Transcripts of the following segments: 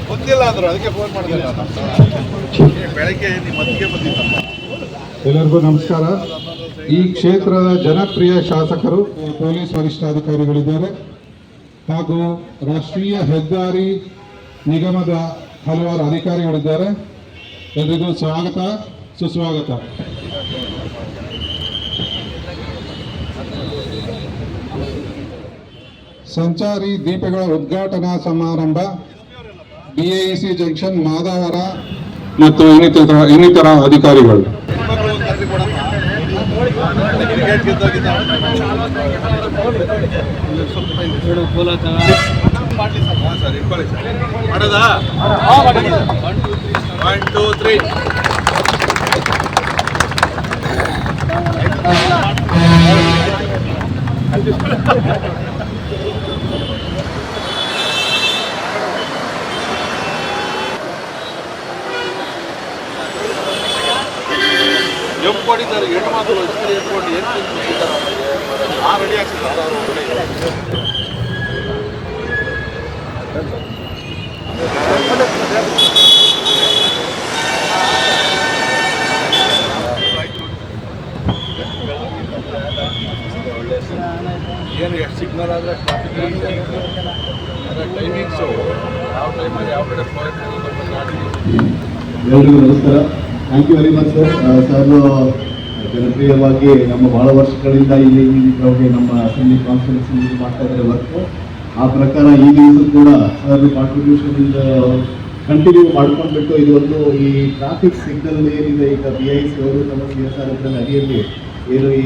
ಗೊತ್ತಿಲ್ಲ ಅಂದ್ರು, ಅದಕ್ಕೆ ಫೋನ್ ಮಾಡಿದೆ. ಬೆಳಗ್ಗೆ ನಿಮ್ಮ ಮತ್ತಿಗೆ ಬಂದಿದ್ದಪ್ಪ. ಎಲ್ಲರಿಗೂ ನಮಸ್ಕಾರ. ಈ ಕ್ಷೇತ್ರದ ಜನಪ್ರಿಯ ಶಾಸಕರು ಪೊಲೀಸ್ ವರಿಷ್ಠಾಧಿಕಾರಿಗಳಿದ್ದಾರೆ ಹಾಗೂ ರಾಷ್ಟ್ರೀಯ ಹೆದ್ದಾರಿ ನಿಗಮದ ಹಲವಾರು ಅಧಿಕಾರಿಗಳಿದ್ದಾರೆ. ಎಲ್ರಿಗೂ ಸ್ವಾಗತ, ಸುಸ್ವಾಗತ. ಸಂಚಾರಿ ದೀಪಗಳ ಉದ್ಘಾಟನಾ ಸಮಾರಂಭ BIEC ಜಂಕ್ಷನ್ ಮಾದಾವರ ಮತ್ತು ಇನ್ನಿತರ ಅಧಿಕಾರಿಗಳು. ಮಾಡೋದಾ? 1 2 3 ಕೊಡಿದ್ದಾರೆ. ಹೆಣ್ಣು ಮಾತು ಹೇಳ್ಕೊಂಡು ಏನು ರೆಡಿ ಆಗ್ತದೆ. ಏನು ಎಷ್ಟು ಸಿಗ್ನಲ್ ಆದರೆ ಟ್ರಾಫಿಕ್ ಟೈಮಿಂಗ್ಸು ಯಾವ ಟೈಮಲ್ಲಿ ಯಾವ ಕಡೆ ಫ್ಲೋ ಎಲ್ಲರಿಗೂ ನಮಸ್ಕಾರ. Thank you very much sir. Sir ಜನಪ್ರಿಯವಾಗಿ ನಮ್ಮ ಭಾಳ ವರ್ಷಗಳಿಂದ ಇಲ್ಲಿ ನಮ್ಮ ಅಸೆಂಬ್ಲಿ ಕಾನ್ಫರೆನ್ಸ್ ಮಾಡ್ತಾ ಇದ್ದಾರೆ ವರ್ಕ್. ಆ ಪ್ರಕಾರ ಈ ದಿವಸ ಕೂಡ ಸರ್ ಕಾಂಟ್ರಿಬ್ಯೂಷನ್ ಕಂಟಿನ್ಯೂ ಮಾಡ್ಕೊಂಡ್ಬಿಟ್ಟು ಇದು ಒಂದು ಈ ಟ್ರಾಫಿಕ್ ಸಿಗ್ನಲ್ ಏನಿದೆ ಈಗ BIC ಅವರು ತಮ್ಮ CSR ಅಡಿಯಲ್ಲಿ ಏನು ಈ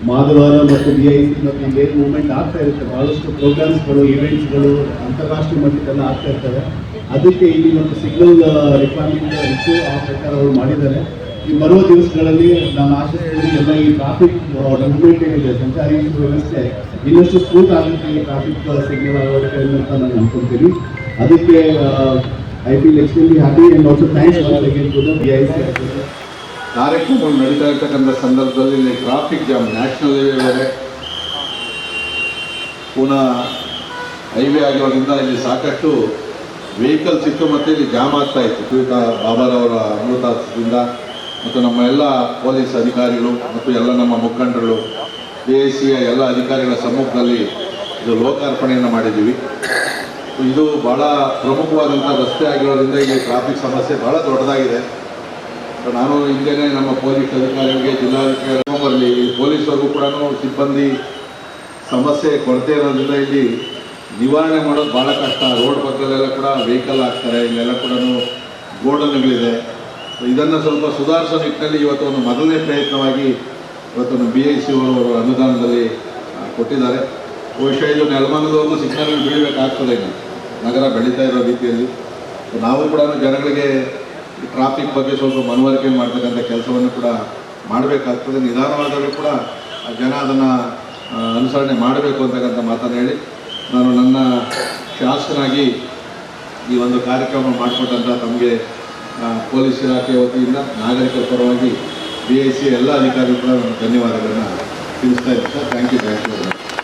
ಮಾದವಾರ ಮತ್ತು BIC ಮತ್ತು ಇಲ್ಲೇನು ಮೂವ್ಮೆಂಟ್ ಆಗ್ತಾ ಇರುತ್ತೆ, ಭಾಳಷ್ಟು ಪ್ರೋಗ್ರಾಮ್ಸ್ಗಳು ಈವೆಂಟ್ಸ್ಗಳು ಅಂತಾರಾಷ್ಟ್ರೀಯ ಮಟ್ಟಕ್ಕೆಲ್ಲ ಆಗ್ತಾ ಇರ್ತವೆ. ಅದಕ್ಕೆ ಇಲ್ಲಿ ಒಂದು ಸಿಗ್ನಲ್ ರಿಕ್ವೈರ್ಮೆಂಟ್ ಇತ್ತು, ಆ ಪ್ರಕಾರ ಅವರು ಮಾಡಿದ್ದಾರೆ. ಈ ಬರುವ ದಿವಸಗಳಲ್ಲಿ ನಾನು ಆಶಿಸ್ತೀನಿ ಎಲ್ಲ ಈ ಟ್ರಾಫಿಕ್ ಡೆವಲಪ್ಮೆಂಟ್ ಏನಿದೆ, ಸಂಚಾರಿ ವ್ಯವಸ್ಥೆ ಇನ್ನಷ್ಟು ಸ್ಮೂತ್ ಆಗುತ್ತೆ ಈ ಟ್ರಾಫಿಕ್ ಸಿಗ್ನಲ್ ಅಳವಡಿಕೆ ಅಂತ ನಾನು ಅನ್ಕೊಳ್ತೀನಿ. ಅದಕ್ಕೆ I feel extremely happy and also thanks to the BIC. ಕಾರ್ಯಕ್ರಮ ನಡೀತಾ ಇರ್ತಕ್ಕಂಥ ಸಂದರ್ಭದಲ್ಲಿ ಇಲ್ಲಿ ಟ್ರಾಫಿಕ್ ಜಾಮ್ ನ್ಯಾಷನಲ್ ಹೈವೇ ಪುನಃ ಹೈವೇ ಆಗಿರೋದ್ರಿಂದ ಇಲ್ಲಿ ಸಾಕಷ್ಟು ವೆಹಿಕಲ್ಸ್ ಇತ್ತು ಮತ್ತು ಇಲ್ಲಿ ಜಾಮ್ ಆಗ್ತಾ ಇತ್ತು. ಬಾಬಾರವರ ಅಮೃತಾದಿಂದ ಮತ್ತು ನಮ್ಮ ಎಲ್ಲ ಪೊಲೀಸ್ ಅಧಿಕಾರಿಗಳು ಮತ್ತು ಎಲ್ಲ ನಮ್ಮ ಮುಖಂಡರು BICಯ ಎಲ್ಲ ಅಧಿಕಾರಿಗಳ ಸಮ್ಮುಖದಲ್ಲಿ ಇದು ಲೋಕಾರ್ಪಣೆಯನ್ನು ಮಾಡಿದ್ದೀವಿ. ಇದು ಭಾಳ ಪ್ರಮುಖವಾದಂಥ ರಸ್ತೆ ಆಗಿರೋದ್ರಿಂದ ಇಲ್ಲಿ ಟ್ರಾಫಿಕ್ ಸಮಸ್ಯೆ ಭಾಳ ದೊಡ್ಡದಾಗಿದೆ. ನಾನು ಹಿಂದೆಯೇ ನಮ್ಮ ಪೊಲೀಸ್ ಅಧಿಕಾರಿಗಳಿಗೆ ಜಿಲ್ಲಾಧಿಕಾರಿ ಬರಲಿ, ಪೊಲೀಸರಿಗೂ ಕೂಡ ಸಿಬ್ಬಂದಿ ಸಮಸ್ಯೆ ಕೊರತೆ ಇರೋದ್ರಿಂದ ಇಲ್ಲಿ ನಿವಾರಣೆ ಮಾಡೋದು ಭಾಳ ಕಷ್ಟ. ರೋಡ್ ಪಕ್ಕದಲ್ಲೆಲ್ಲ ಕೂಡ ವೆಹಿಕಲ್ ಹಾಕ್ತಾರೆ, ಇಲ್ಲೆಲ್ಲ ಕೂಡ ಗೋಡನ್ಗಳಿದೆ. ಇದನ್ನು ಸ್ವಲ್ಪ ಸುಧಾರಿಸೋ ನಿಟ್ಟಿನಲ್ಲಿ ಇವತ್ತು ಒಂದು ಮೊದಲನೇ ಪ್ರಯತ್ನವಾಗಿ ಇವತ್ತು BIC ಅವರು ಅನುದಾನದಲ್ಲಿ ಕೊಟ್ಟಿದ್ದಾರೆ. ಬಹುಶಃ ಇದು ನೆಲಮಂಗಲದವರೆಗೂ ಸಿಗ್ನಲ್ ಬೀಳಬೇಕಾಗ್ತದೆ. ಇನ್ನು ನಗರ ಬೆಳೀತಾ ಇರೋ ರೀತಿಯಲ್ಲಿ ನಾವು ಕೂಡ ಜನಗಳಿಗೆ ಟ್ರಾಫಿಕ್ ಬಗ್ಗೆ ಸ್ವಲ್ಪ ಮನವರಿಕೆ ಮಾಡ್ತಕ್ಕಂಥ ಕೆಲಸವನ್ನು ಕೂಡ ಮಾಡಬೇಕಾಗ್ತದೆ. ನಿಧಾನವಾದರೂ ಕೂಡ ಜನ ಅದನ್ನು ಅನುಸರಣೆ ಮಾಡಬೇಕು ಅಂತಕ್ಕಂಥ ಮಾತನ್ನು ಹೇಳಿ ನಾನು ನನ್ನ ಶಾಸಕನಾಗಿ ಈ ಒಂದು ಕಾರ್ಯಕ್ರಮ ಮಾಡಿಕೊಟ್ಟಂಥ ತಮಗೆ ಪೊಲೀಸ್ ಇಲಾಖೆ ವತಿಯಿಂದ ನಾಗರಿಕರ ಪರವಾಗಿ BIC ಎಲ್ಲ ಅಧಿಕಾರಿಗಳು ಕೂಡ ನಾನು ಧನ್ಯವಾದಗಳನ್ನು ತಿಳಿಸ್ತಾ ಇದ್ದೀನಿ ಸರ್. Thank you.